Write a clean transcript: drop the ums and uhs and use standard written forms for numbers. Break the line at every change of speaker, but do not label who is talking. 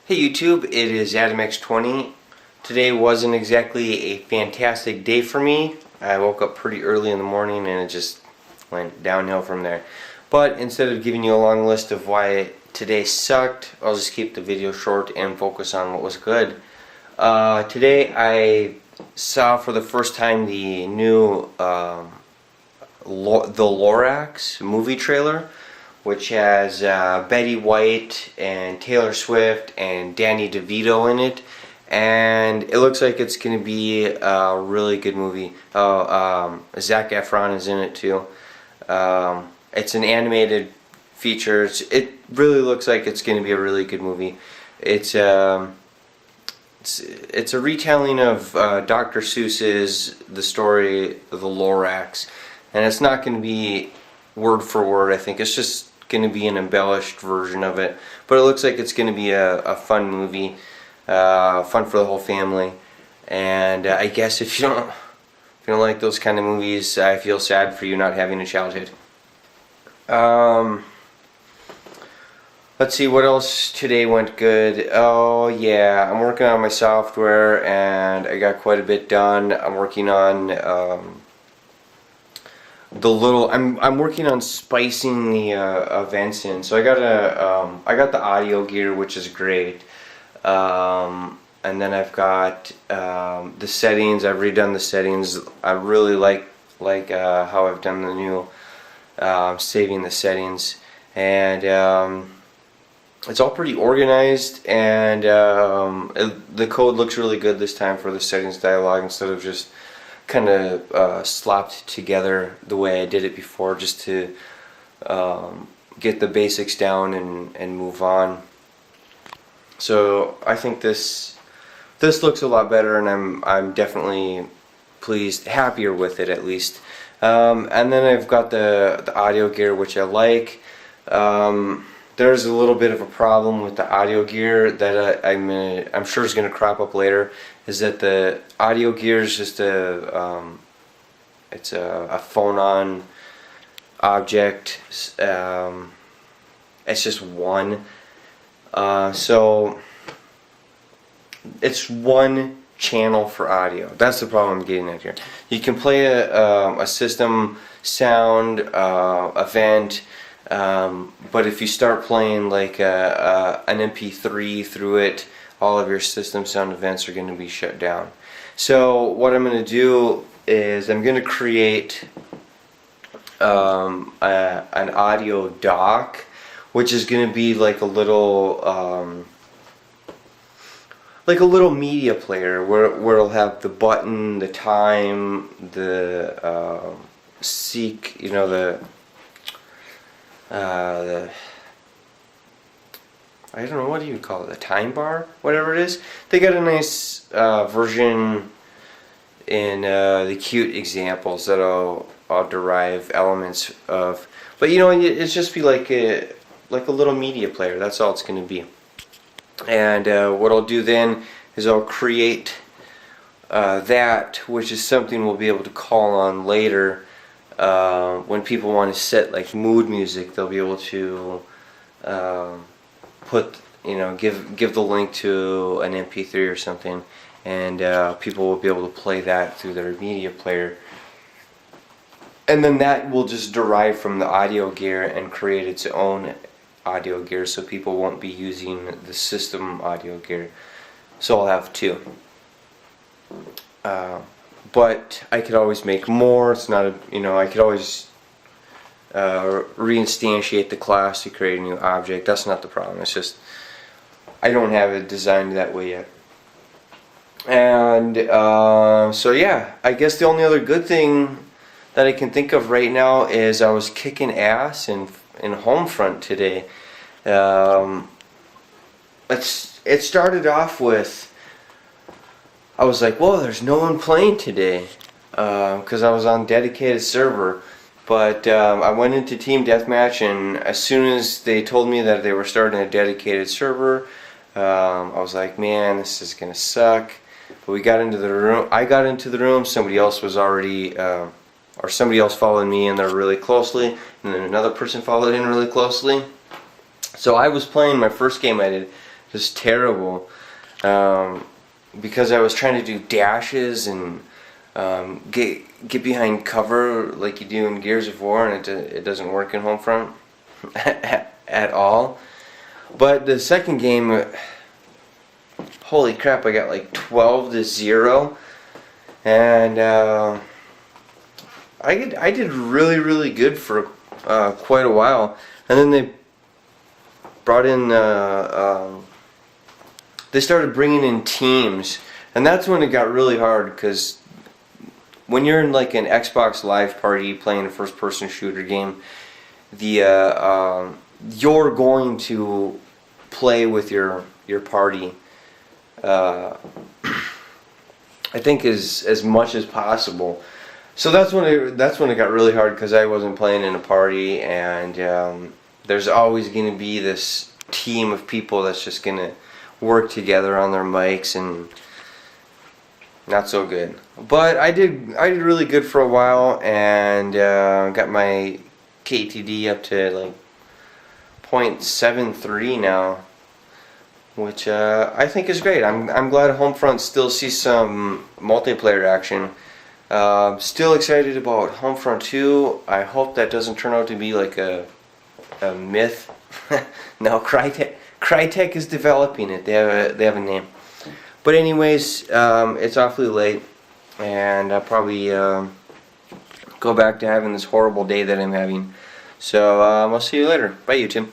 Hey YouTube, it is AdamX20. Today wasn't exactly a fantastic day for me. I woke up pretty early in the morning and it just went downhill from there. But instead of giving you a long list of why today sucked, I'll just keep the video short and focus on what was good. Today I saw for the first time the new The Lorax movie trailer, which has Betty White and Taylor Swift and Danny DeVito in it, and it looks like it's going to be a really good movie. Zac Efron is in it too. It's an animated feature. It really looks like it's going to be a really good movie. It's a retelling of Dr. Seuss's The Story of the Lorax, and it's not going to be word for word. I think it's just going to be an embellished version of it, but it looks like it's going to be a fun movie, fun for the whole family. And I guess if you don't like those kind of movies, I feel sad for you not having a childhood. Let's see what else today went good. Oh yeah, I'm working on my software and I got quite a bit done. I'm working on I'm working on spicing the events in. So I got the audio gear, which is great, and then I've got the settings. I've redone the settings. I really like how I've done the new saving the settings, and it's all pretty organized, and the code looks really good this time for the settings dialog instead of just kind of slopped together the way I did it before, just to get the basics down and move on. So I think this looks a lot better, and I'm definitely pleased, happier with it at least. And then I've got the audio gear, which I like. There's a little bit of a problem with the audio gear that I'm sure is going to crop up later. Is that the audio gear is just it's a phone-on object. It's just one. So it's one channel for audio. That's the problem I'm getting at here. You can play a system sound event. But if you start playing like an MP3 through it, all of your system sound events are going to be shut down. So what I'm going to do is I'm going to create an audio dock, which is going to be like a little media player where it'll have the button, the time, the seek, you know, the I don't know, what do you call it, the time bar, whatever it is. They got a nice version in the cute examples that I'll derive elements of. But you know, it's just be like a little media player. That's all it's going to be. And what I'll do then is I'll create that, which is something we'll be able to call on later. When people want to set like mood music, they'll be able to give the link to an MP3 or something, and people will be able to play that through their media player, and then that will just derive from the audio gear and create its own audio gear, so people won't be using the system audio gear. So I'll have two. But I could always make more. It's not I could always reinstantiate the class to create a new object. That's not the problem. It's just I don't have it designed that way yet. And so yeah, I guess the only other good thing that I can think of right now is I was kicking ass in Homefront today. It started off with, I was like, whoa, there's no one playing today, because I was on dedicated server. But I went into Team Deathmatch, and as soon as they told me that they were starting a dedicated server, I was like, man, this is gonna suck. But we got into the room. I got into the room. Somebody else was already, or somebody else followed me in there really closely, and then another person followed in really closely. So I was playing my first game I did. just terrible. Because I was trying to do dashes and get behind cover like you do in Gears of War, and it doesn't work in Homefront at all. But the second game, holy crap, I got like 12-0, and I did really good for quite a while, and then they brought in they started bringing in teams, and that's when it got really hard, because when you're in like an Xbox Live party playing a first-person shooter game, the you're going to play with your party. I think as much as possible. So that's when it got really hard, because I wasn't playing in a party, and there's always going to be this team of people that's just going to work together on their mics, and not so good. But I did really good for a while, and got my KTD up to like 0.73 now, which I think is great. I'm glad Homefront still sees some multiplayer action. Still excited about Homefront 2. I hope that doesn't turn out to be like a myth. No, Crytek is developing it. They have a name. But anyways, it's awfully late, and I'll probably go back to having this horrible day that I'm having. So I'll see you later. Bye, YouTube.